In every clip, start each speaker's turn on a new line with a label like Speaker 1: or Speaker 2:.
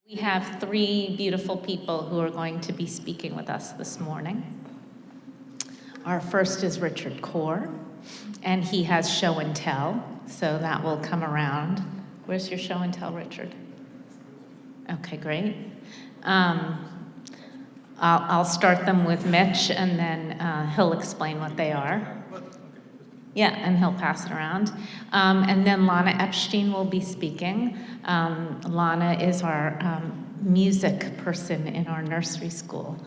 Speaker 1: We have three beautiful people who are going to be speaking with us this morning. Our first is Richard Core, and he has show and tell, so that will come around. Where's your show and tell, Richard? Okay, great. I'll start them with Mitch, and then he'll explain what they are. Yeah, and he'll pass it around. And then Lana Epstein will be speaking. Lana is our music person in our nursery school.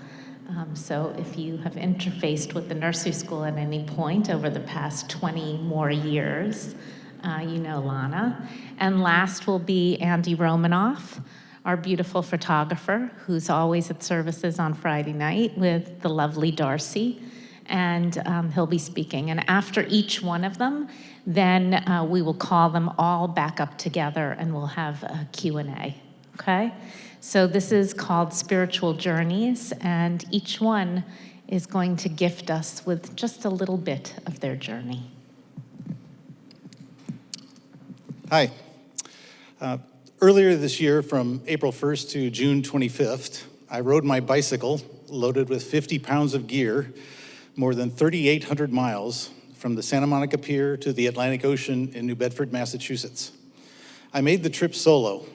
Speaker 1: So if you have interfaced with the nursery school at any point over the past 20 more years, you know Lana. And last will be Andy Romanoff, our beautiful photographer, who's always at services on Friday night with the lovely Darcy. And he'll be speaking. And after each one of them, then we will call them all back up together and we'll have a Q&A, okay? So this is called Spiritual Journeys, and each one is going to gift us with just a little bit of their journey.
Speaker 2: Hi. Earlier this year, from April 1st to June 25th, I rode my bicycle loaded with 50 pounds of gear more than 3,800 miles from the Santa Monica Pier to the Atlantic Ocean in New Bedford, Massachusetts. I made the trip solo,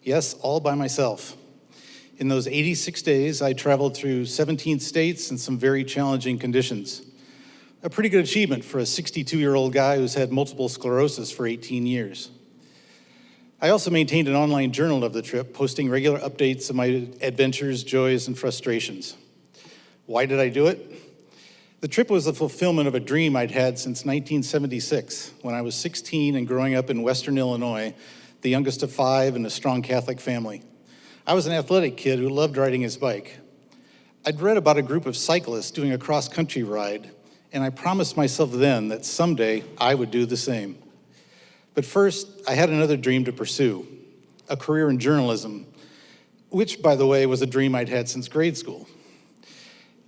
Speaker 2: yes, all by myself. In those 86 days, I traveled through 17 states in some very challenging conditions. A pretty good achievement for a 62-year-old guy who's had multiple sclerosis for 18 years. I also maintained an online journal of the trip, posting regular updates of my adventures, joys, and frustrations. Why did I do it? The trip was the fulfillment of a dream I'd had since 1976, when I was 16 and growing up in Western Illinois, the youngest of 5 in a strong Catholic family. I was an athletic kid who loved riding his bike. I'd read about a group of cyclists doing a cross-country ride, and I promised myself then that someday I would do the same. But first, I had another dream to pursue, a career in journalism, which, by the way, was a dream I'd had since grade school.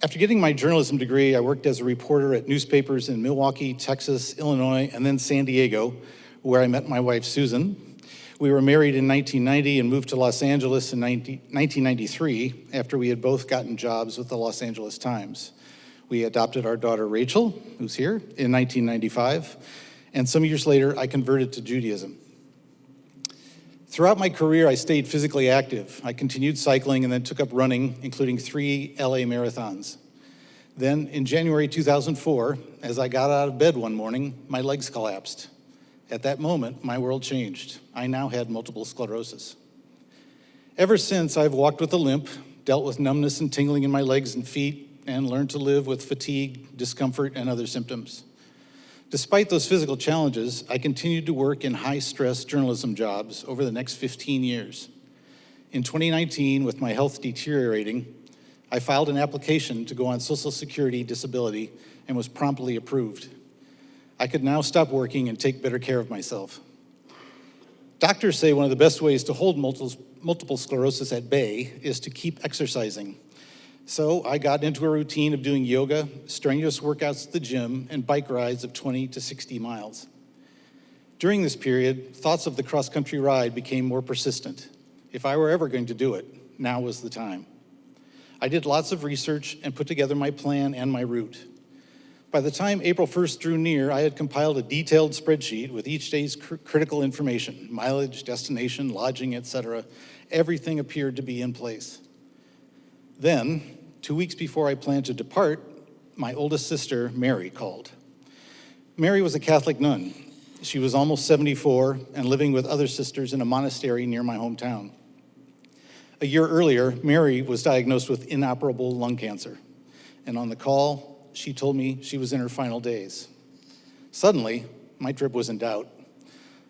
Speaker 2: After getting my journalism degree, I worked as a reporter at newspapers in Milwaukee, Texas, Illinois, and then San Diego, where I met my wife, Susan. We were married in 1990 and moved to Los Angeles in 1993 after we had both gotten jobs with the Los Angeles Times. We adopted our daughter, Rachel, who's here, in 1995, and some years later, I converted to Judaism. Throughout my career, I stayed physically active. I continued cycling and then took up running, including 3 LA marathons. Then, in January 2004, as I got out of bed one morning, my legs collapsed. At that moment, my world changed. I now had multiple sclerosis. Ever since, I've walked with a limp, dealt with numbness and tingling in my legs and feet, and learned to live with fatigue, discomfort, and other symptoms. Despite those physical challenges, I continued to work in high-stress journalism jobs over the next 15 years. In 2019, with my health deteriorating, I filed an application to go on Social Security disability and was promptly approved. I could now stop working and take better care of myself. Doctors say one of the best ways to hold multiple sclerosis at bay is to keep exercising. So I got into a routine of doing yoga, strenuous workouts at the gym, and bike rides of 20 to 60 miles. During this period, thoughts of the cross-country ride became more persistent. If I were ever going to do it, now was the time. I did lots of research and put together my plan and my route. By the time April 1st drew near, I had compiled a detailed spreadsheet with each day's critical information, mileage, destination, lodging, etc. Everything appeared to be in place. Then, 2 weeks before I planned to depart, my oldest sister, Mary, called. Mary was a Catholic nun. She was almost 74 and living with other sisters in a monastery near my hometown. A year earlier, Mary was diagnosed with inoperable lung cancer. And on the call, she told me she was in her final days. Suddenly, my trip was in doubt.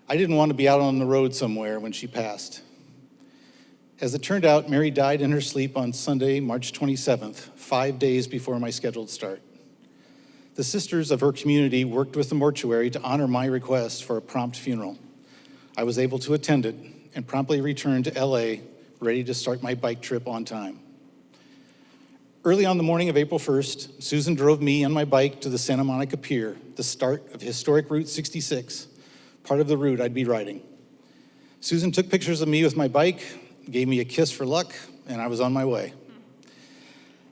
Speaker 2: I didn't want to be out on the road somewhere when she passed. As it turned out, Mary died in her sleep on Sunday, March 27th, 5 days before my scheduled start. The sisters of her community worked with the mortuary to honor my request for a prompt funeral. I was able to attend it and promptly returned to LA, ready to start my bike trip on time. Early on the morning of April 1st, Susan drove me on my bike to the Santa Monica Pier, the start of historic Route 66, part of the route I'd be riding. Susan took pictures of me with my bike, gave me a kiss for luck, and I was on my way.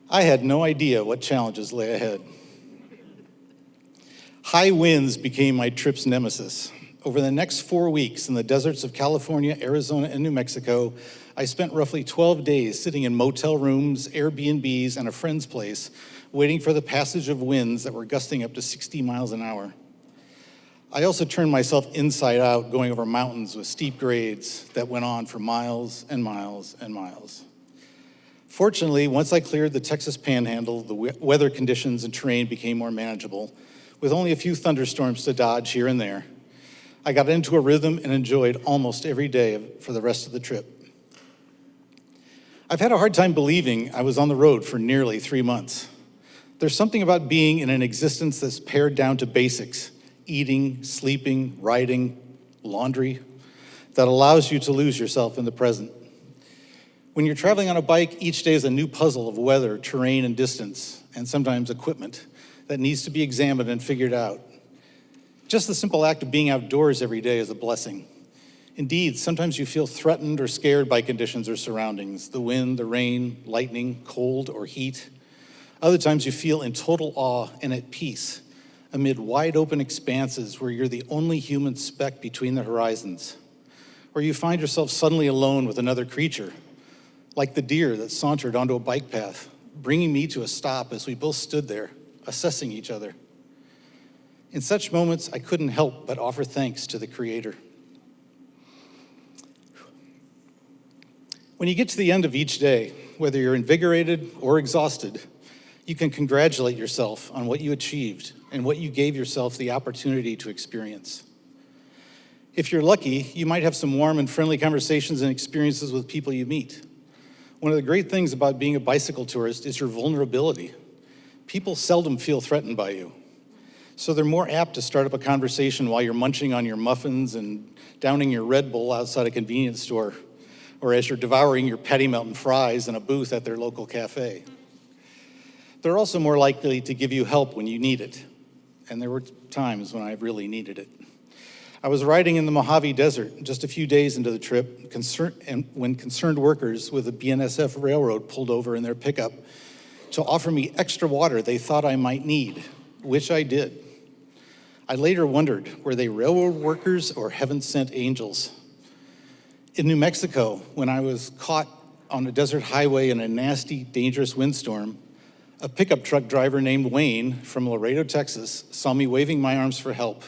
Speaker 2: I had no idea what challenges lay ahead. High winds became my trip's nemesis. Over the next 4 weeks in the deserts of California, Arizona, and New Mexico, I spent roughly 12 days sitting in motel rooms, Airbnbs, and a friend's place, waiting for the passage of winds that were gusting up to 60 miles an hour. I also turned myself inside out, going over mountains with steep grades that went on for miles and miles and miles. Fortunately, once I cleared the Texas Panhandle, the weather conditions and terrain became more manageable, with only a few thunderstorms to dodge here and there. I got into a rhythm and enjoyed almost every day for the rest of the trip. I've had a hard time believing I was on the road for nearly 3 months. There's something about being in an existence that's pared down to basics, eating, sleeping, riding, laundry, that allows you to lose yourself in the present. When you're traveling on a bike, each day is a new puzzle of weather, terrain, and distance, and sometimes equipment that needs to be examined and figured out. Just the simple act of being outdoors every day is a blessing. Indeed, sometimes you feel threatened or scared by conditions or surroundings, the wind, the rain, lightning, cold, or heat. Other times you feel in total awe and at peace amid wide open expanses where you're the only human speck between the horizons. Or you find yourself suddenly alone with another creature, like the deer that sauntered onto a bike path, bringing me to a stop as we both stood there, assessing each other. In such moments, I couldn't help but offer thanks to the Creator. When you get to the end of each day, whether you're invigorated or exhausted, you can congratulate yourself on what you achieved and what you gave yourself the opportunity to experience. If you're lucky, you might have some warm and friendly conversations and experiences with people you meet. One of the great things about being a bicycle tourist is your vulnerability. People seldom feel threatened by you. So they're more apt to start up a conversation while you're munching on your muffins and downing your Red Bull outside a convenience store, or as you're devouring your Patty Melton fries in a booth at their local cafe. They're also more likely to give you help when you need it, and there were times when I really needed it. I was riding in the Mojave Desert just a few days into the trip when concerned workers with the BNSF Railroad pulled over in their pickup to offer me extra water they thought I might need, which I did. I later wondered, were they railroad workers or heaven-sent angels? In New Mexico, when I was caught on a desert highway in a nasty, dangerous windstorm, a pickup truck driver named Wayne from Laredo, Texas, saw me waving my arms for help.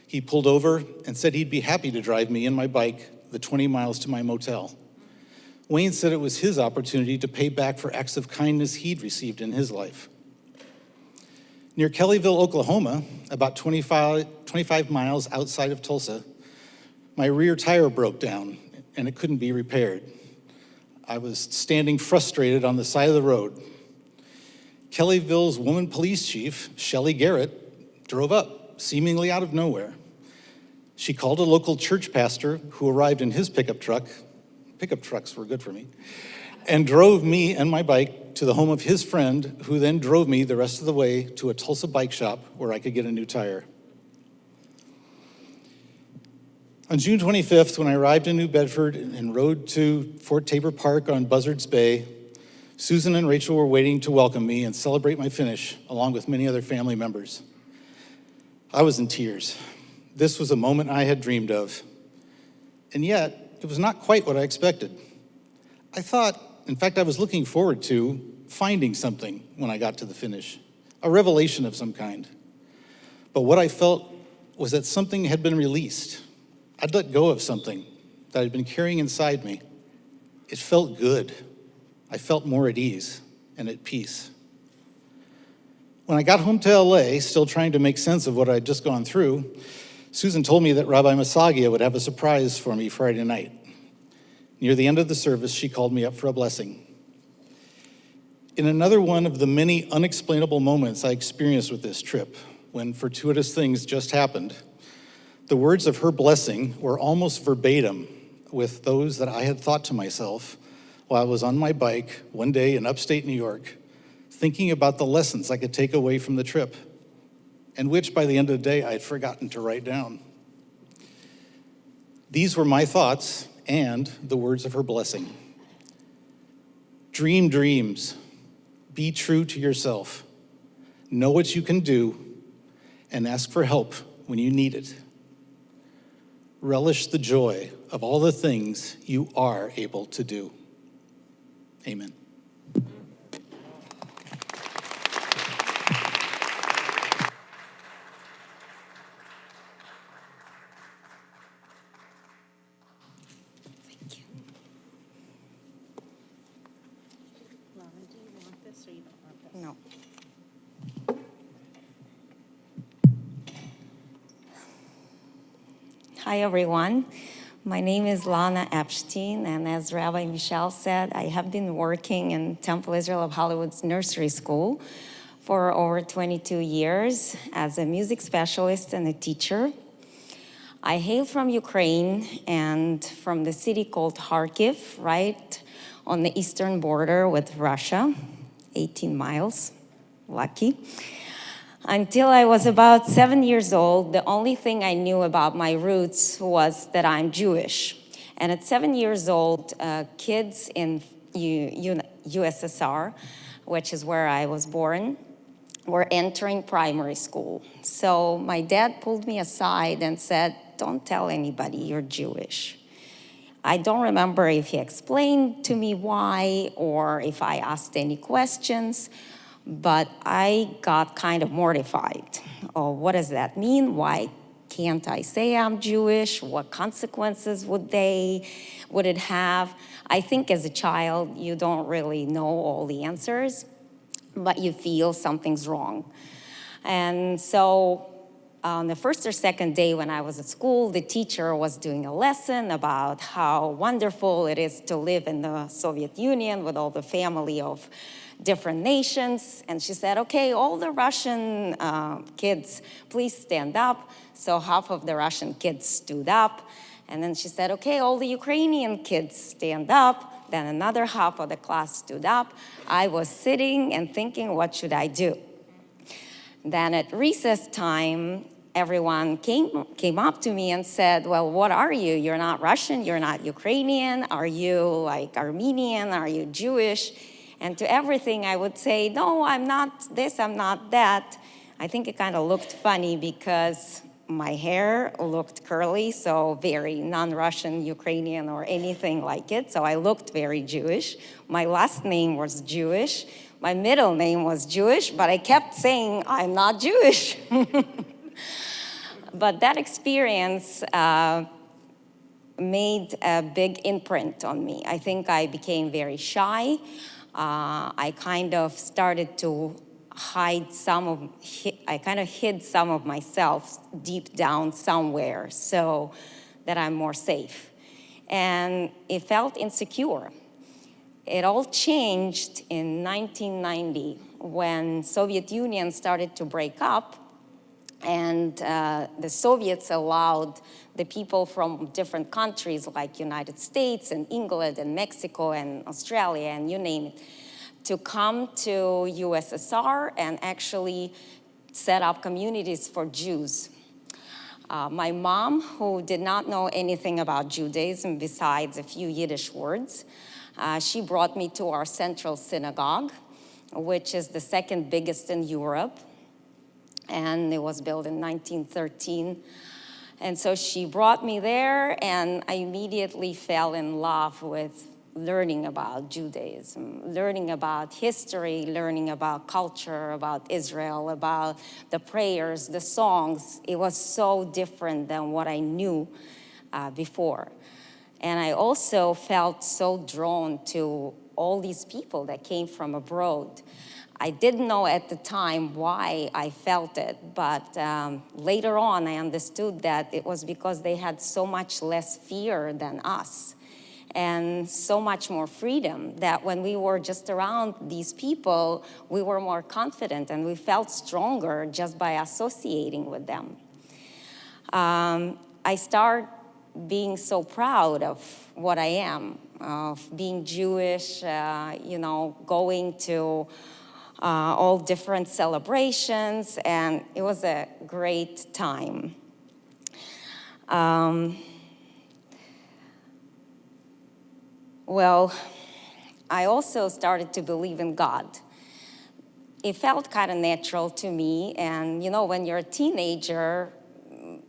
Speaker 2: He pulled over and said he'd be happy to drive me and my bike the 20 miles to my motel. Wayne said it was his opportunity to pay back for acts of kindness he'd received in his life. Near Kellyville, Oklahoma, about 25 miles outside of Tulsa, my rear tire broke down and it couldn't be repaired. I was standing frustrated on the side of the road. Kellyville's woman police chief, Shelley Garrett, drove up, seemingly out of nowhere. She called a local church pastor who arrived in his pickup truck. Pickup trucks were good for me. And drove me and my bike to the home of his friend, who then drove me the rest of the way to a Tulsa bike shop where I could get a new tire. On June 25th, when I arrived in New Bedford and rode to Fort Tabor Park on Buzzards Bay, Susan and Rachel were waiting to welcome me and celebrate my finish, along with many other family members. I was in tears. This was a moment I had dreamed of. And yet, it was not quite what I expected. I was looking forward to finding something when I got to the finish, a revelation of some kind. But what I felt was that something had been released. I'd let go of something that I'd been carrying inside me. It felt good. I felt more at ease and at peace. When I got home to LA, still trying to make sense of what I'd just gone through, Susan told me that Rabbi Masagia would have a surprise for me Friday night. Near the end of the service, she called me up for a blessing. In another one of the many unexplainable moments I experienced with this trip, when fortuitous things just happened, the words of her blessing were almost verbatim with those that I had thought to myself while I was on my bike one day in upstate New York, thinking about the lessons I could take away from the trip, and which by the end of the day I had forgotten to write down. These were my thoughts and the words of her blessing. Dream dreams. Be true to yourself. Know what you can do and ask for help when you need it. Relish the joy of all the things you are able to do. Amen.
Speaker 1: Thank you. Lana, do you want this or you don't want this?
Speaker 3: No. Hi, everyone. My name is Lana Epstein, and as Rabbi Michelle said, I have been working in Temple Israel of Hollywood's nursery school for over 22 years as a music specialist and a teacher. I hail from Ukraine and from the city called Kharkiv, right on the eastern border with Russia, 18 miles, lucky. Until I was about 7 years old, the only thing I knew about my roots was that I'm Jewish. And at 7 years old, kids in USSR, which is where I was born, were entering primary school. So my dad pulled me aside and said, "Don't tell anybody you're Jewish." I don't remember if he explained to me why or if I asked any questions, but I got kind of mortified. Oh, what does that mean? Why can't I say I'm Jewish? What consequences would it have? I think as a child, you don't really know all the answers, but you feel something's wrong. And so on the first or second day when I was at school, the teacher was doing a lesson about how wonderful it is to live in the Soviet Union with all the family of different nations. And she said, "Okay, all the Russian kids, please stand up." So half of the Russian kids stood up. And then she said, "Okay, all the Ukrainian kids stand up." Then another half of the class stood up. I was sitting and thinking, what should I do? Then at recess time, everyone came up to me and said, "Well, what are you? You're not Russian, you're not Ukrainian. Are you like Armenian? Are you Jewish?" And to everything I would say, "No, I'm not this, I'm not that." I think it kind of looked funny because my hair looked curly, so very non-Russian, Ukrainian, or anything like it. So I looked very Jewish. My last name was Jewish. My middle name was Jewish, but I kept saying, "I'm not Jewish." But that experience made a big imprint on me. I think I became very shy. I kind of started to hid some of myself deep down somewhere so that I'm more safe. And it felt insecure. It all changed in 1990 when Soviet Union started to break up, and the Soviets allowed the people from different countries like United States and England and Mexico and Australia and you name it, to come to USSR and actually set up communities for Jews. My mom, who did not know anything about Judaism besides a few Yiddish words, she brought me to our central synagogue, which is the second biggest in Europe. And it was built in 1913. And so she brought me there, and I immediately fell in love with learning about Judaism, learning about history, learning about culture, about Israel, about the prayers, the songs. It was so different than what I knew before. And I also felt so drawn to all these people that came from abroad. I didn't know at the time why I felt it, but later on I understood that it was because they had so much less fear than us and so much more freedom that when we were just around these people, we were more confident and we felt stronger just by associating with them. I started being so proud of what I am, of being Jewish, going to all different celebrations, and it was a great time. Well, I also started to believe in God. It felt kind of natural to me, and when you're a teenager,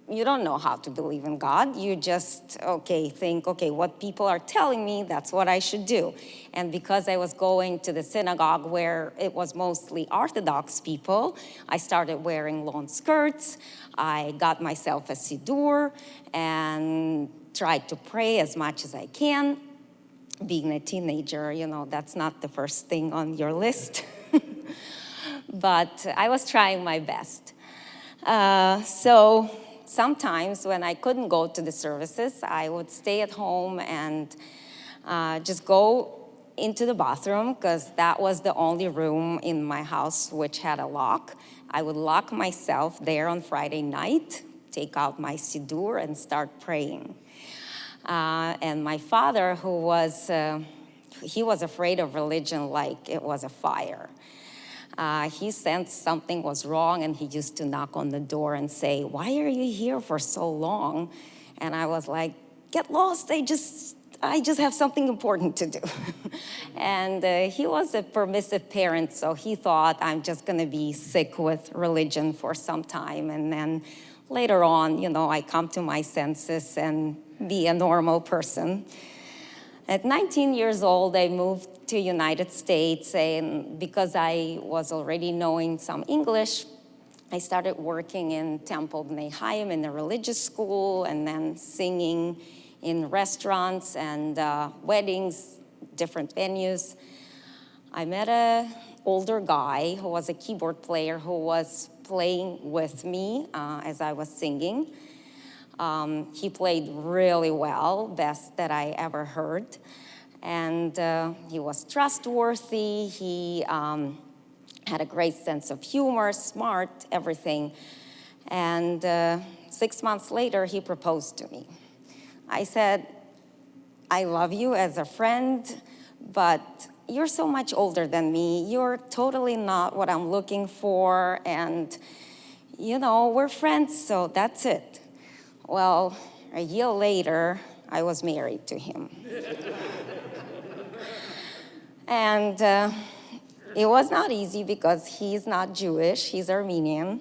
Speaker 3: you don't know how to believe in God. You just, think, what people are telling me, that's what I should do. And because I was going to the synagogue where it was mostly Orthodox people, I started wearing long skirts. I got myself a siddur and tried to pray as much as I can. Being a teenager, that's not the first thing on your list. But I was trying my best. So sometimes when I couldn't go to the services, I would stay at home and just go into the bathroom, because that was the only room in my house which had a lock. I would lock myself there on Friday night, take out my siddur, and start praying. And my father, he was afraid of religion like it was a fire. He sensed something was wrong, and he used to knock on the door and say, "Why are you here for so long?" And I was like, "Get lost, I just have something important to do." And he was a permissive parent, so he thought I'm just gonna be sick with religion for some time, and then later on, I come to my senses and be a normal person. At 19 years old, I moved to United States, and because I was already knowing some English, I started working in Temple Bnei Chaim in a religious school, and then singing in restaurants and weddings, different venues. I met an older guy who was a keyboard player who was playing with me as I was singing. He played really well, best that I ever heard. And he was trustworthy. He had a great sense of humor, smart, everything. And 6 months later, he proposed to me. I said, "I love you as a friend, but you're so much older than me. You're totally not what I'm looking for. And, we're friends, so that's it." Well, a year later, I was married to him. And it was not easy because he's not Jewish, he's Armenian.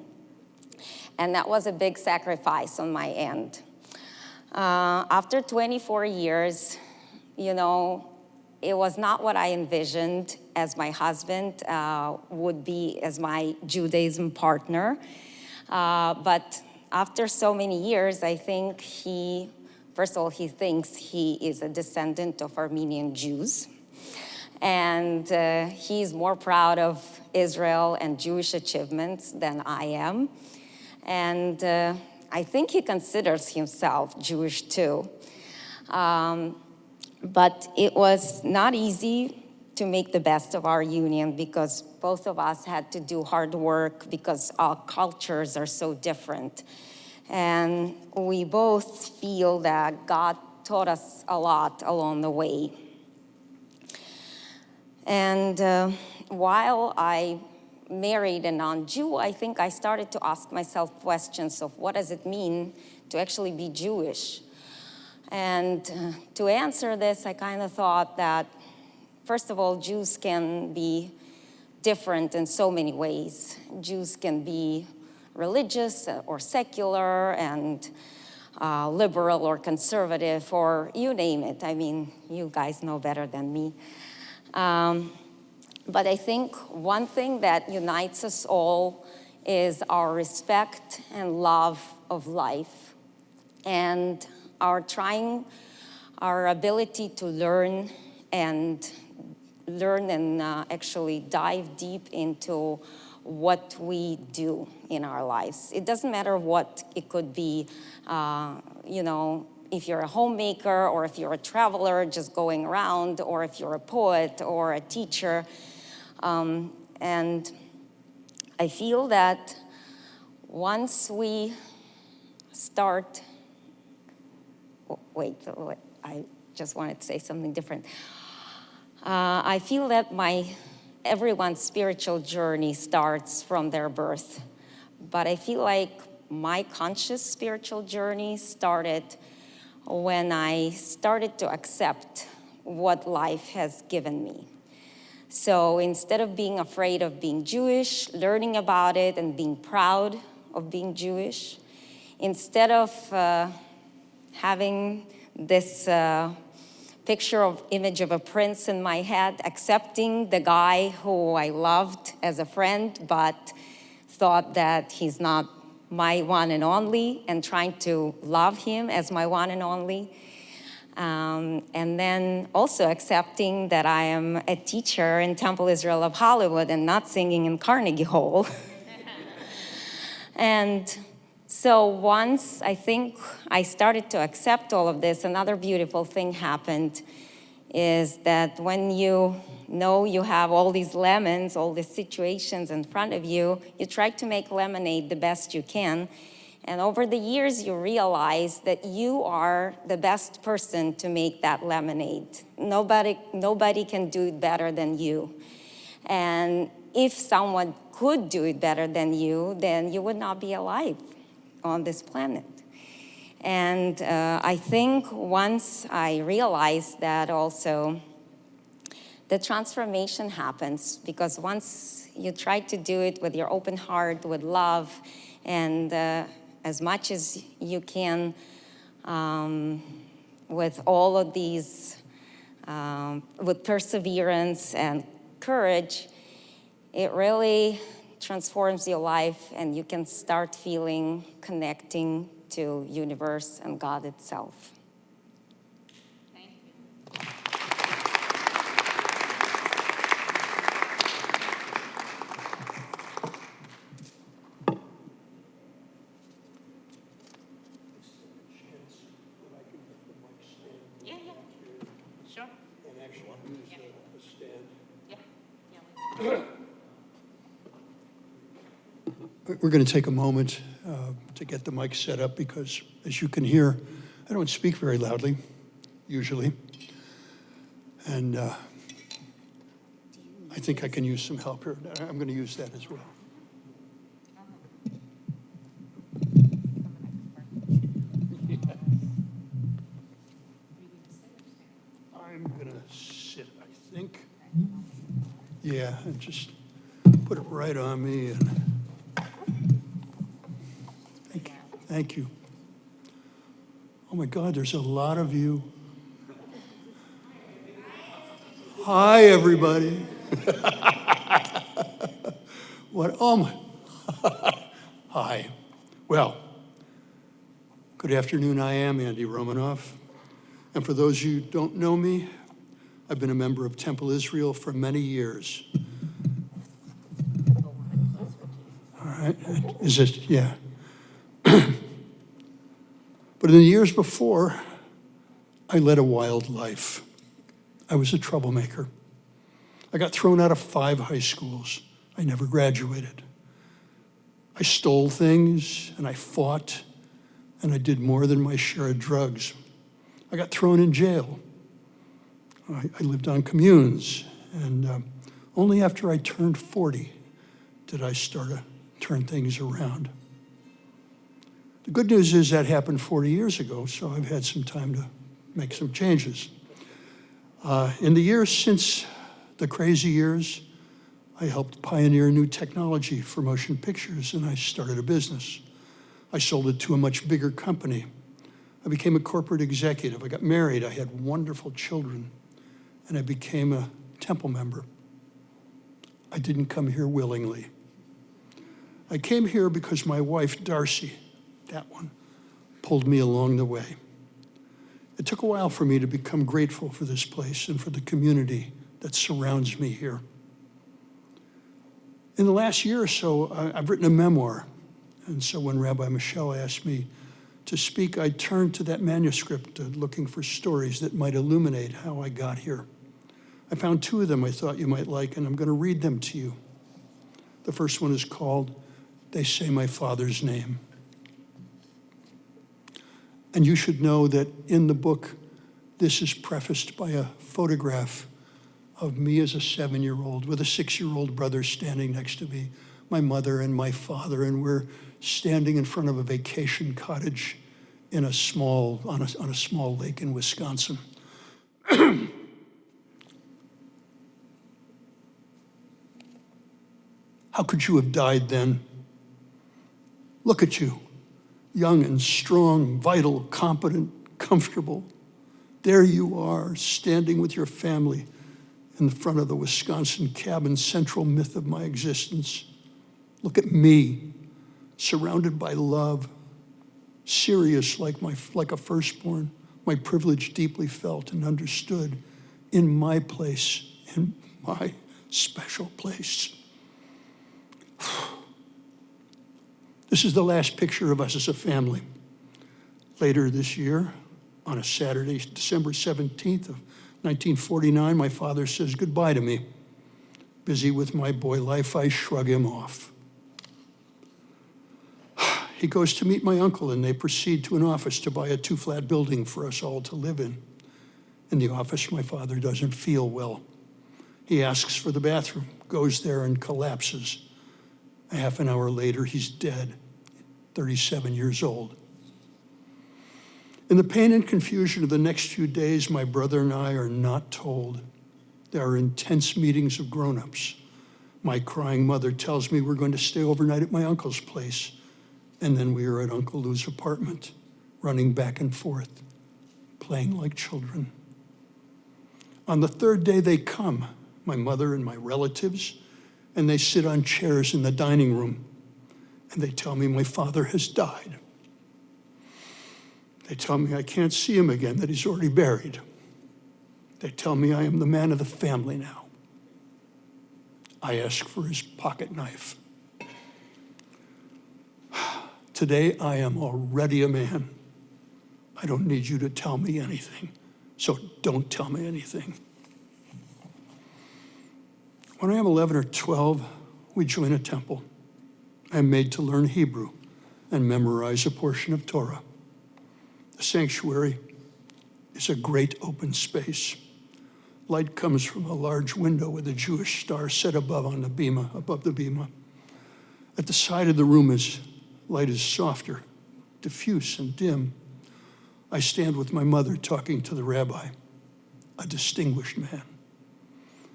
Speaker 3: And that was a big sacrifice on my end. After 24 years, it was not what I envisioned as my husband would be as my Judaism partner. But after so many years, I think first of all, he thinks he is a descendant of Armenian Jews. And he's more proud of Israel and Jewish achievements than I am. And I think he considers himself Jewish too. But it was not easy to make the best of our union, because both of us had to do hard work because our cultures are so different. And we both feel that God taught us a lot along the way. And while I married a non-Jew, I think I started to ask myself questions of what does it mean to actually be Jewish? And to answer this, I kind of thought that, first of all, Jews can be different in so many ways. Jews can be religious or secular, and liberal or conservative, or you name it. I mean, you guys know better than me. But I think one thing that unites us all is our respect and love of life, and our ability to learn and actually dive deep into what we do in our lives. It doesn't matter what it could be, if you're a homemaker, or if you're a traveler just going around, or if you're a poet or a teacher. And I feel that once we start, I just wanted to say something different. I feel that everyone's spiritual journey starts from their birth, but I feel like my conscious spiritual journey started when I started to accept what life has given me. So instead of being afraid of being Jewish, learning about it and being proud of being Jewish, instead of having this image of a prince in my head, accepting the guy who I loved as a friend, but thought that he's not my one and only, and trying to love him as my one and only. And then also accepting that I am a teacher in Temple Israel of Hollywood and not singing in Carnegie Hall. And so once I think I started to accept all of this, another beautiful thing happened is that when you know you have all these lemons, all these situations in front of you, you try to make lemonade the best you can. And over the years, you realize that you are the best person to make that lemonade. Nobody can do it better than you. And if someone could do it better than you, then you would not be alive on this planet. And I think once I realized that also, the transformation happens, because once you try to do it with your open heart, with love, and as much as you can, with all of these, with perseverance and courage, it really transforms your life, and you can start feeling connecting to universe and God itself.
Speaker 1: Thank you. Yeah, yeah. Sure.
Speaker 4: And actually use a stand.
Speaker 1: Yeah. Yeah.
Speaker 4: We're going to take a moment to get the mic set up because, as you can hear, I don't speak very loudly, usually. And I think I can use some help here. I'm going to use that as well. I'm going to sit, I think. Yeah, and just put it right on me. And thank you. Oh my God, there's a lot of you. Hi, everybody. What? Oh my. Hi. Well, good afternoon. I am Andy Romanoff. And for those of you who don't know me, I've been a member of Temple Israel for many years. All right. Is this, yeah. But in the years before, I led a wild life. I was a troublemaker. I got thrown out of 5 high schools. I never graduated. I stole things, and I fought, and I did more than my share of drugs. I got thrown in jail. I lived on communes, and only after I turned 40 did I start to turn things around. The good news is that happened 40 years ago, so I've had some time to make some changes. In the years since the crazy years, I helped pioneer new technology for motion pictures, and I started a business. I sold it to a much bigger company. I became a corporate executive. I got married. I had wonderful children, and I became a Temple member. I didn't come here willingly. I came here because my wife, Darcy, that one, pulled me along the way. It took a while for me to become grateful for this place and for the community that surrounds me here. In the last year or so, I've written a memoir. And so when Rabbi Michelle asked me to speak, I turned to that manuscript looking for stories that might illuminate how I got here. I found 2 of them I thought you might like, and I'm going to read them to you. The first one is called, They Say My Father's Name. And you should know that in the book, this is prefaced by a photograph of me as a 7-year-old with a 6-year-old brother standing next to me, my mother and my father, and we're standing in front of a vacation cottage in on a small lake in Wisconsin. How could you have died then? Look at you, young and strong, vital, competent, comfortable. There you are, standing with your family in the front of the Wisconsin cabin, central myth of my existence. Look at me, surrounded by love, serious like a firstborn, my privilege deeply felt and understood, in my place, in my special place. This is the last picture of us as a family. Later this year, on a Saturday, December 17th of 1949, my father says goodbye to me. Busy with my boy life, I shrug him off. He goes to meet my uncle, and they proceed to an office to buy a 2-flat building for us all to live in. In the office, my father doesn't feel well. He asks for the bathroom, goes there and collapses. A half an hour later, he's dead, 37 years old. In the pain and confusion of the next few days, my brother and I are not told. There are intense meetings of grown-ups. My crying mother tells me we're going to stay overnight at my uncle's place. And then we are at Uncle Lou's apartment, running back and forth, playing like children. On the third day they come, my mother and my relatives, and they sit on chairs in the dining room, and they tell me my father has died. They tell me I can't see him again, that he's already buried. They tell me I am the man of the family now. I ask for his pocket knife. Today, I am already a man. I don't need you to tell me anything, so don't tell me anything. When I am 11 or 12, we join a temple. I am made to learn Hebrew and memorize a portion of Torah. The sanctuary is a great open space. Light comes from a large window with a Jewish star set above the bima. At the side of the room light is softer, diffuse and dim. I stand with my mother talking to the rabbi, a distinguished man.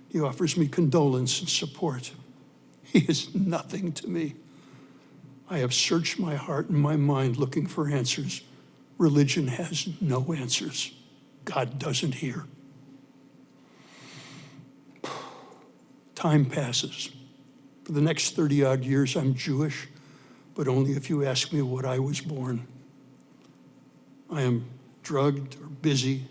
Speaker 4: He offers me condolence and support. He is nothing to me. I have searched my heart and my mind looking for answers. Religion has no answers. God doesn't hear. Time passes. For the next 30-odd years, I'm Jewish, but only if you ask me what I was born. I am drugged or busy,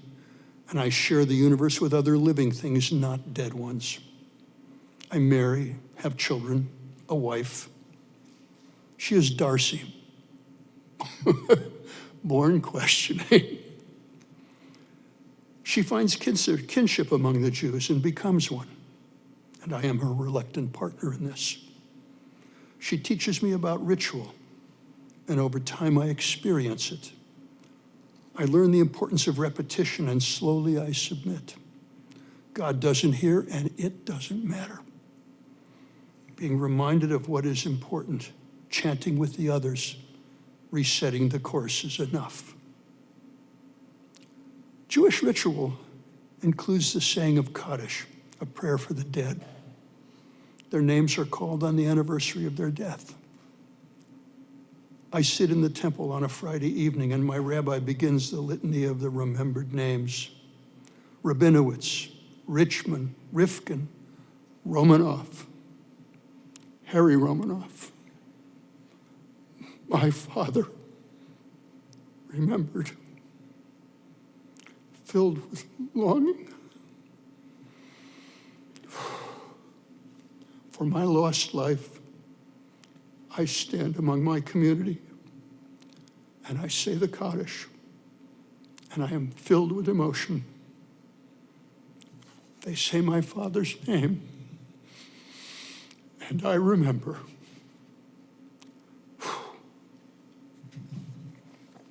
Speaker 4: and I share the universe with other living things, not dead ones. I marry, have children, a wife. She is Darcy, born questioning. She finds kinship among the Jews and becomes one, and I am her reluctant partner in this. She teaches me about ritual, and over time I experience it. I learn the importance of repetition, and slowly I submit. God doesn't hear, and it doesn't matter. Being reminded of what is important, chanting with the others, resetting the course is enough. Jewish ritual includes the saying of Kaddish, a prayer for the dead. Their names are called on the anniversary of their death. I sit in the temple on a Friday evening, and my rabbi begins the litany of the remembered names. Rabinowitz, Richman, Rifkin, Romanoff, Harry Romanoff. My father, remembered, filled with longing for my lost life. I stand among my community and I say the Kaddish, and I am filled with emotion. They say my father's name, and I remember.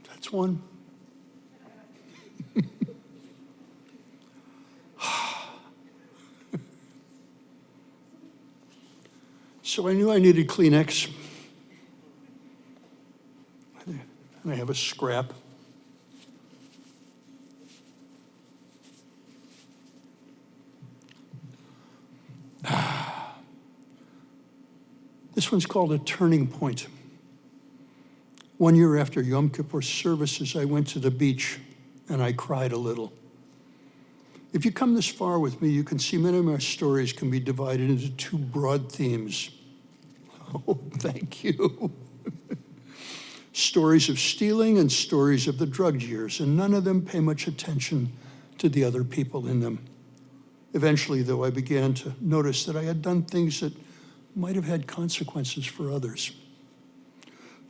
Speaker 4: That's one. So I knew I needed Kleenex. And I have a scrap. This one's called A Turning Point. One year after Yom Kippur services, I went to the beach and I cried a little. If you come this far with me, you can see many of my stories can be divided into two broad themes. Oh, thank you. Stories of stealing and stories of the drug years, and none of them pay much attention to the other people in them. Eventually, though, I began to notice that I had done things that might have had consequences for others.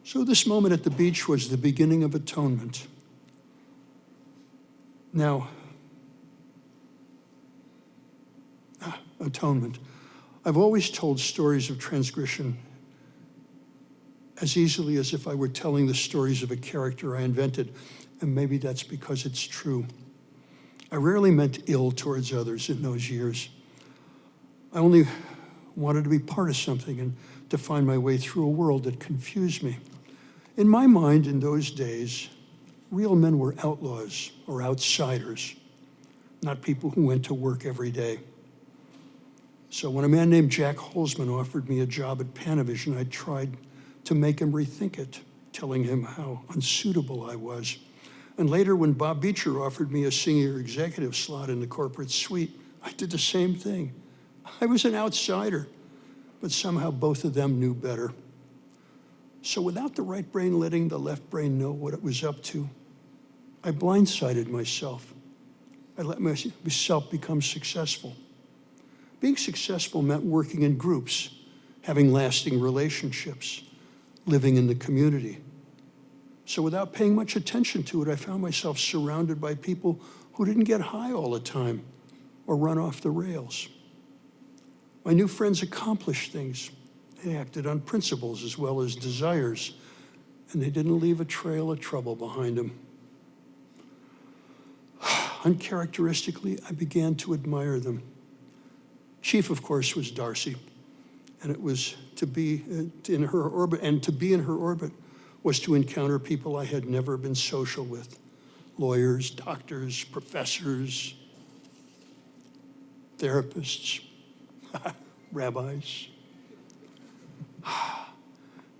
Speaker 4: So this moment at the beach was the beginning of atonement. Now, atonement. I've always told stories of transgression as easily as if I were telling the stories of a character I invented, and maybe that's because it's true. I rarely meant ill towards others in those years. I only wanted to be part of something and to find my way through a world that confused me. In my mind, in those days, real men were outlaws or outsiders, not people who went to work every day. So when a man named Jack Holzman offered me a job at Panavision, I tried to make him rethink it, telling him how unsuitable I was. And later, when Bob Beecher offered me a senior executive slot in the corporate suite, I did the same thing. I was an outsider, but somehow both of them knew better. So without the right brain letting the left brain know what it was up to, I blindsided myself. I let myself become successful. Being successful meant working in groups, having lasting relationships, living in the community. So without paying much attention to it, I found myself surrounded by people who didn't get high all the time or run off the rails. My new friends accomplished things. They acted on principles as well as desires, and they didn't leave a trail of trouble behind them. Uncharacteristically, I began to admire them. Chief, of course, was Darcy, and it was to be in her orbit, and to be in her orbit was to encounter people I had never been social with: lawyers, doctors, professors, therapists, rabbis.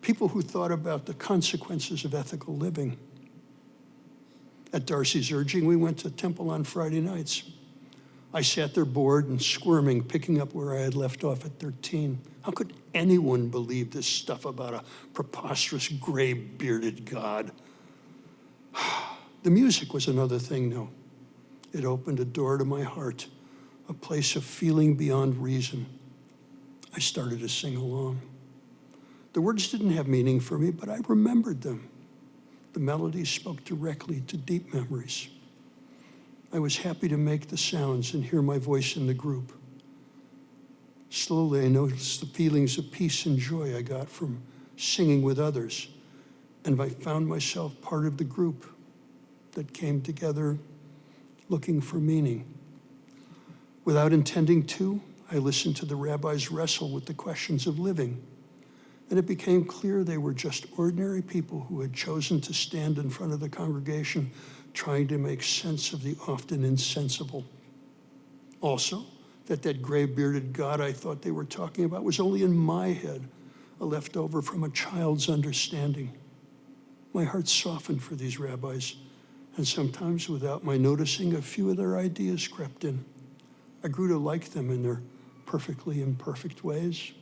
Speaker 4: People who thought about the consequences of ethical living. At Darcy's urging, we went to temple on Friday nights. I sat there bored and squirming, picking up where I had left off at 13. How could anyone believe this stuff about a preposterous gray-bearded God? The music was another thing, though. It opened a door to my heart, a place of feeling beyond reason. I started to sing along. The words didn't have meaning for me, but I remembered them. The melodies spoke directly to deep memories. I was happy to make the sounds and hear my voice in the group. Slowly, I noticed the feelings of peace and joy I got from singing with others, and I found myself part of the group that came together looking for meaning. Without intending to, I listened to the rabbis wrestle with the questions of living, and it became clear they were just ordinary people who had chosen to stand in front of the congregation trying to make sense of the often insensible. Also, that gray-bearded God I thought they were talking about was only in my head, a leftover from a child's understanding. My heart softened for these rabbis, and sometimes without my noticing, a few of their ideas crept in. I grew to like them in their perfectly imperfect ways.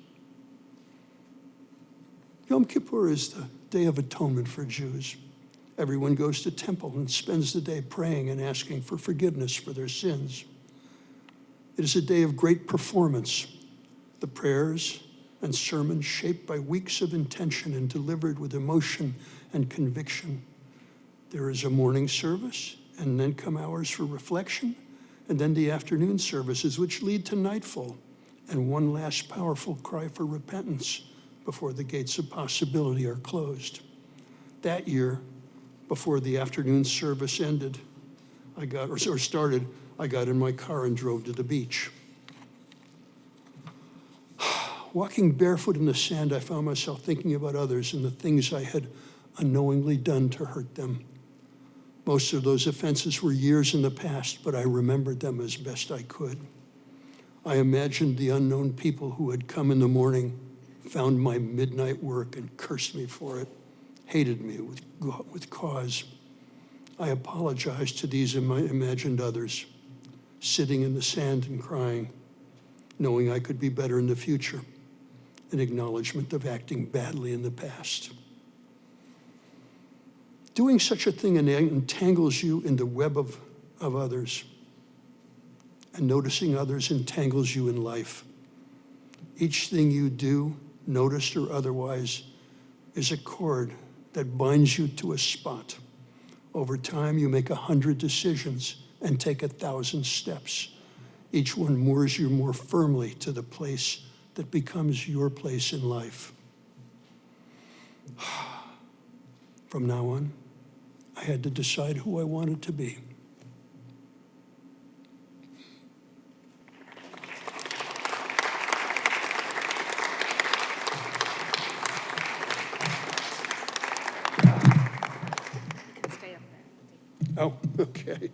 Speaker 4: Yom Kippur is the Day of Atonement for Jews. Everyone goes to temple and spends the day praying and asking for forgiveness for their sins. It is a day of great performance. The prayers and sermons shaped by weeks of intention and delivered with emotion and conviction. There is a morning service, and then come hours for reflection, and then the afternoon services, which lead to nightfall, and one last powerful cry for repentance before the gates of possibility are closed. That year, before the afternoon service ended, I got in my car and drove to the beach. Walking barefoot in the sand, I found myself thinking about others and the things I had unknowingly done to hurt them. Most of those offenses were years in the past, but I remembered them as best I could. I imagined the unknown people who had come in the morning, found my midnight work and cursed me for it, hated me with cause. I apologize to these imagined others, sitting in the sand and crying, knowing I could be better in the future, in acknowledgement of acting badly in the past. Doing such a thing entangles you in the web of others, and noticing others entangles you in life. Each thing you do, noticed or otherwise, is a cord that binds you to a spot. Over time, you make 100 decisions and take 1,000 steps. Each one moors you more firmly to the place that becomes your place in life. From now on, I had to decide who I wanted to be. Oh, okay.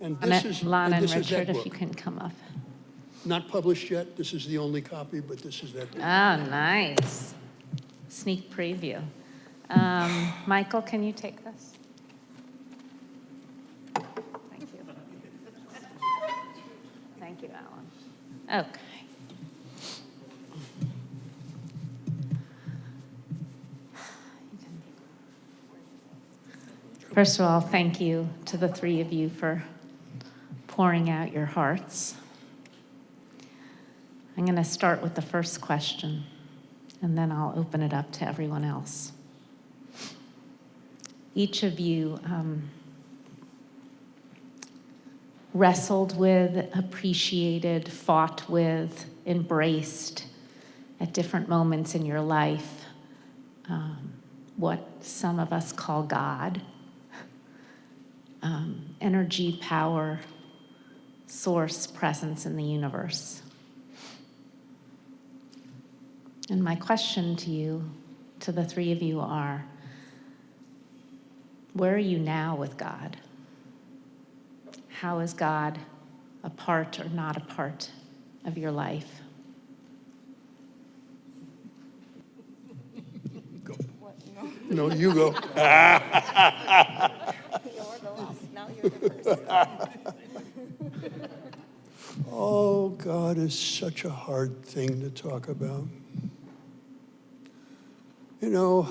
Speaker 4: And this is,
Speaker 1: Lana and
Speaker 4: this is that
Speaker 1: Richard, if
Speaker 4: book.
Speaker 1: you can come up.
Speaker 4: Not published yet. This is the only copy, but this is that book.
Speaker 1: Oh, nice. Sneak preview. Michael, can you take this? Thank you. Thank you, Alan. Okay. First of all, thank you to the three of you for pouring out your hearts. I'm going to start with the first question, and then I'll open it up to everyone else. Each of you wrestled with, appreciated, fought with, embraced at different moments in your life what some of us call God. Energy, power, source, presence in the universe. And my question to you, to the three of you, are, where are you now with God? How is God a part or not a part of your life?
Speaker 4: No, you go.
Speaker 3: You're the last, now you're the first.
Speaker 4: Oh, God is such a hard thing to talk about. You know,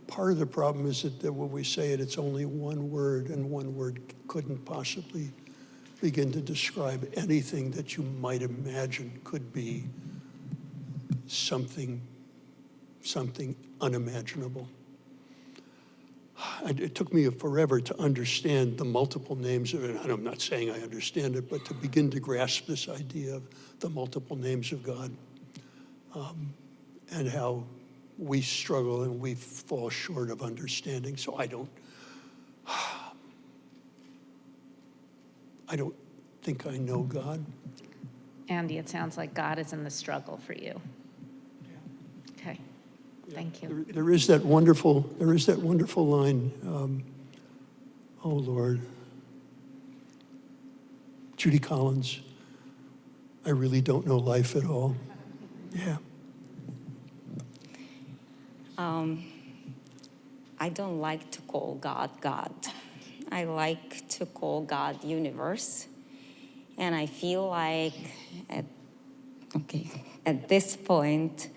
Speaker 4: part of the problem is that when we say it, it's only one word, and one word couldn't possibly begin to describe anything that you might imagine could be something unimaginable. It took me forever to understand the multiple names of it. And I'm not saying I understand it, but to begin to grasp this idea of the multiple names of God, and how we struggle and we fall short of understanding. So I don't think I know God.
Speaker 1: Andy, it sounds like God is in the struggle for you. Okay, thank you.
Speaker 4: There is that wonderful line, oh Lord, Judy Collins, I really don't know life at all. Yeah.
Speaker 3: I don't like to call God God. I like to call God universe. And I feel like at this point,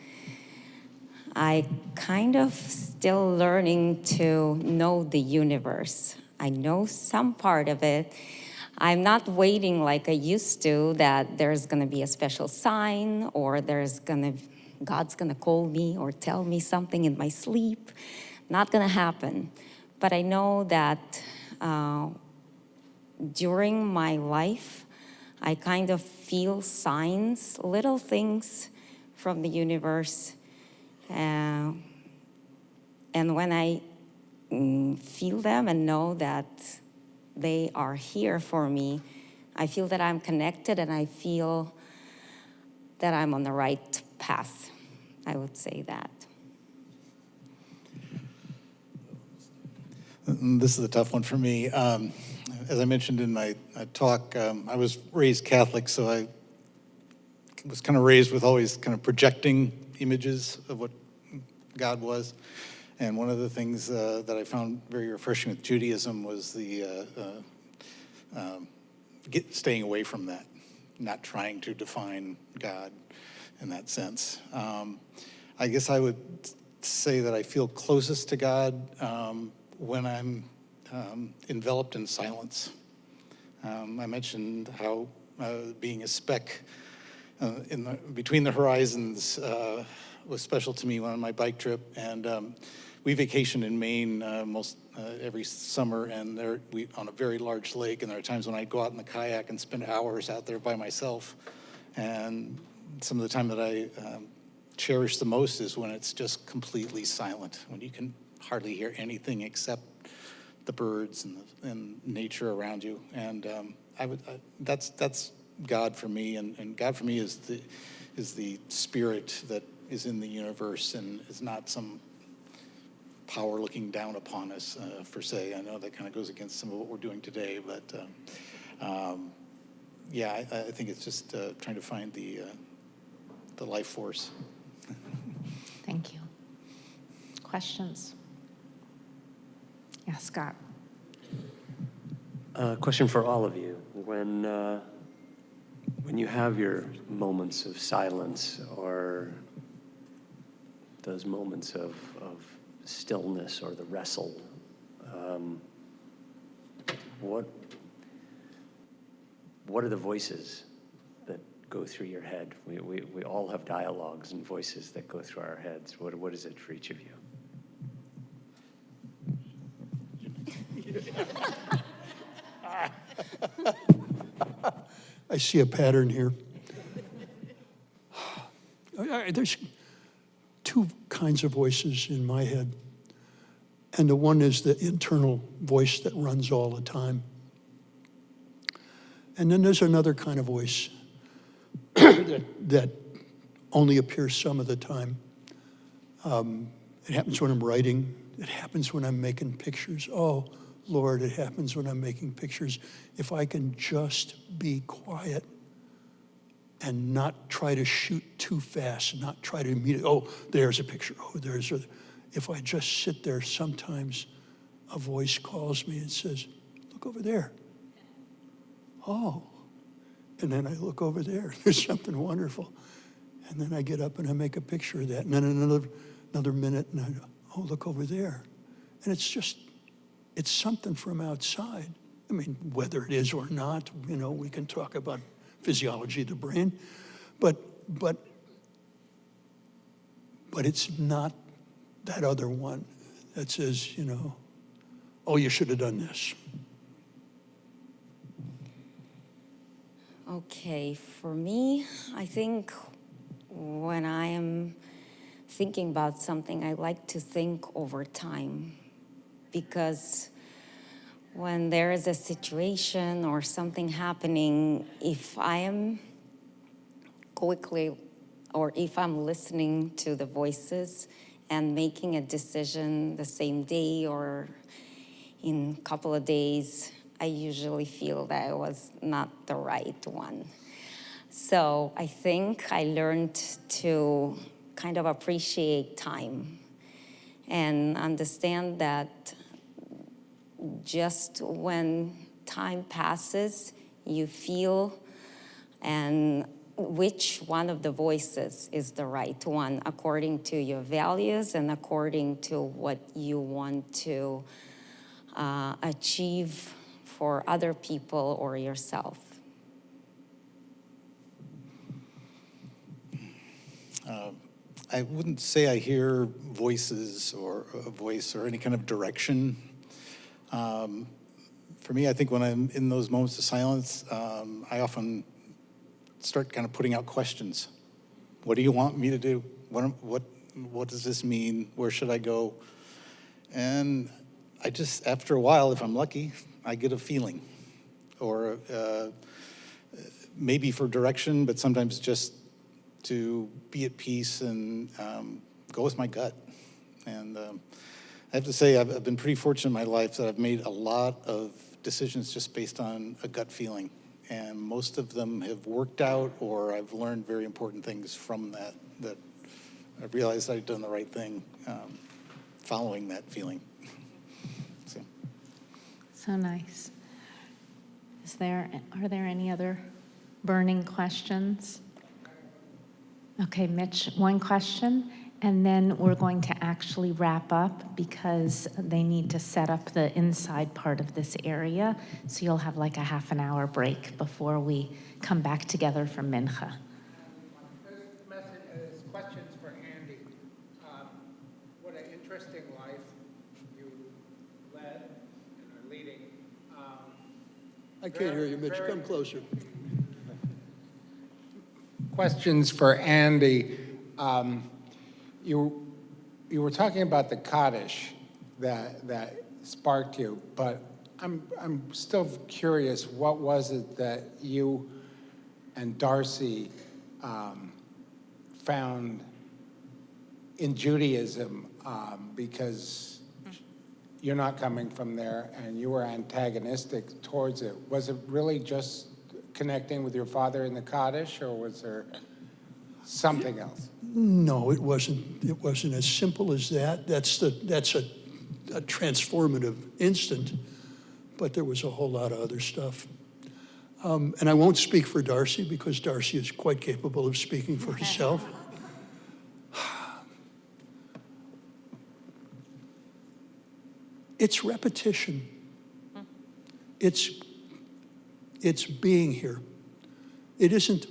Speaker 3: I kind of still learning to know the universe. I know some part of it. I'm not waiting like I used to, that there's gonna be a special sign, or God's gonna call me or tell me something in my sleep. Not gonna happen. But I know that during my life, I kind of feel signs, little things from the universe. And when I feel them and know that they are here for me, I feel that I'm connected, and I feel that I'm on the right path. I would say that.
Speaker 2: This is a tough one for me. As I mentioned in my talk, I was raised Catholic, so I was kind of raised with always kind of projecting images of what God was. And one of the things that I found very refreshing with Judaism was the staying away from that, not trying to define God in that sense. I guess I would say that I feel closest to God when I'm enveloped in silence. I mentioned how being a speck between the horizons was special to me on my bike trip, and we vacation in Maine most every summer, and we on a very large lake, and there are times when I go out in the kayak and spend hours out there by myself, and some of the time that I cherish the most is when it's just completely silent, when you can hardly hear anything except the birds and nature around you. And that's God for me, and God for me is the spirit that is in the universe and is not some power looking down upon us per se. I know that kind of goes against some of what we're doing today, but yeah, I think it's just trying to find the life force.
Speaker 1: Thank you. Questions? Yeah, Scott.
Speaker 5: Question for all of you. When you have your moments of silence or those moments of stillness or the wrestle, what are the voices that go through your head? We all have dialogues and voices that go through our heads. What is it for each of you?
Speaker 4: I see a pattern here. There's two kinds of voices in my head. And the one is the internal voice that runs all the time. And then there's another kind of voice that only appears some of the time. It happens when I'm writing. It happens when I'm making pictures. Oh, Lord, it happens when I'm making pictures. If I can just be quiet and not try to shoot too fast, not try to immediately, oh, there's a picture. Oh, there's a... If I just sit there, sometimes a voice calls me and says, look over there. Oh. And then I look over there. There's something wonderful. And then I get up and I make a picture of that. And then another minute, and I go, oh, look over there. And it's something from outside. I mean, whether it is or not, we can talk about physiology of the brain. But it's not that other one that says, oh, you should have done this.
Speaker 3: Okay, for me, I think when I am thinking about something, I like to think over time, because when there is a situation or something happening, if I am quickly, or if I'm listening to the voices and making a decision the same day or in a couple of days, I usually feel that it was not the right one. So I think I learned to kind of appreciate time and understand that just when time passes, you feel and which one of the voices is the right one according to your values and according to what you want to achieve for other people or yourself.
Speaker 2: I wouldn't say I hear voices or a voice or any kind of direction. For me, I think when I'm in those moments of silence, I often start kind of putting out questions. What do you want me to do? What does this mean? Where should I go? And I just, after a while, if I'm lucky, I get a feeling, or maybe for direction, but sometimes just to be at peace and go with my gut. And I have to say, I've been pretty fortunate in my life that I've made a lot of decisions just based on a gut feeling. and most of them have worked out, or I've learned very important things from that, that I realized I'd done the right thing following that feeling. So.
Speaker 1: So nice. Are there any other burning questions? Okay, Mitch, one question, and then we're going to actually wrap up because they need to set up the inside part of this area. So you'll have like a half an hour break before we come back together for Mincha.
Speaker 6: This message is questions for Andy. What an interesting life you led and are leading.
Speaker 4: I can't hear you, Mitch. Come closer.
Speaker 6: Questions for Andy. You were talking about the Kaddish that sparked you, but I'm still curious. What was it that you and Darcy found in Judaism? Because you're not coming from there, and you were antagonistic towards it. Was it really just connecting with your father in the Kaddish, or was there something else?
Speaker 4: No, it wasn't. It wasn't as simple as that. That's a transformative instant, but there was a whole lot of other stuff. And I won't speak for Darcy because Darcy is quite capable of speaking for herself. It's repetition. It's being here. It isn't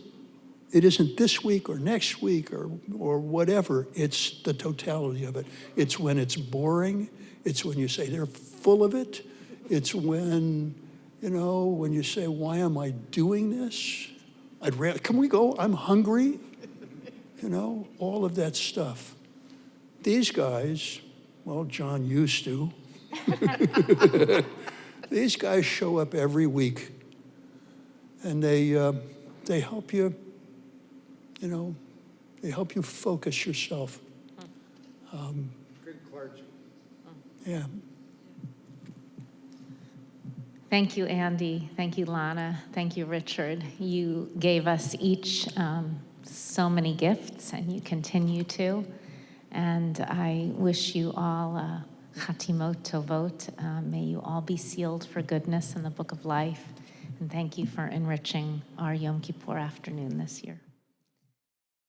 Speaker 4: this week or next week or whatever. It's the totality of it. It's when it's boring. It's when you say they're full of it. It's when, when you say, why am I doing this? Can we go? I'm hungry. All of that stuff. These guys, well, John used to. These guys show up every week, and they help you. They help you focus yourself.
Speaker 6: Good clergy.
Speaker 4: Yeah.
Speaker 1: Thank you, Andy. Thank you, Lana. Thank you, Richard. You gave us each so many gifts, and you continue to. And I wish you all Chatimot Tovot. May you all be sealed for goodness in the book of life. And thank you for enriching our Yom Kippur afternoon this year.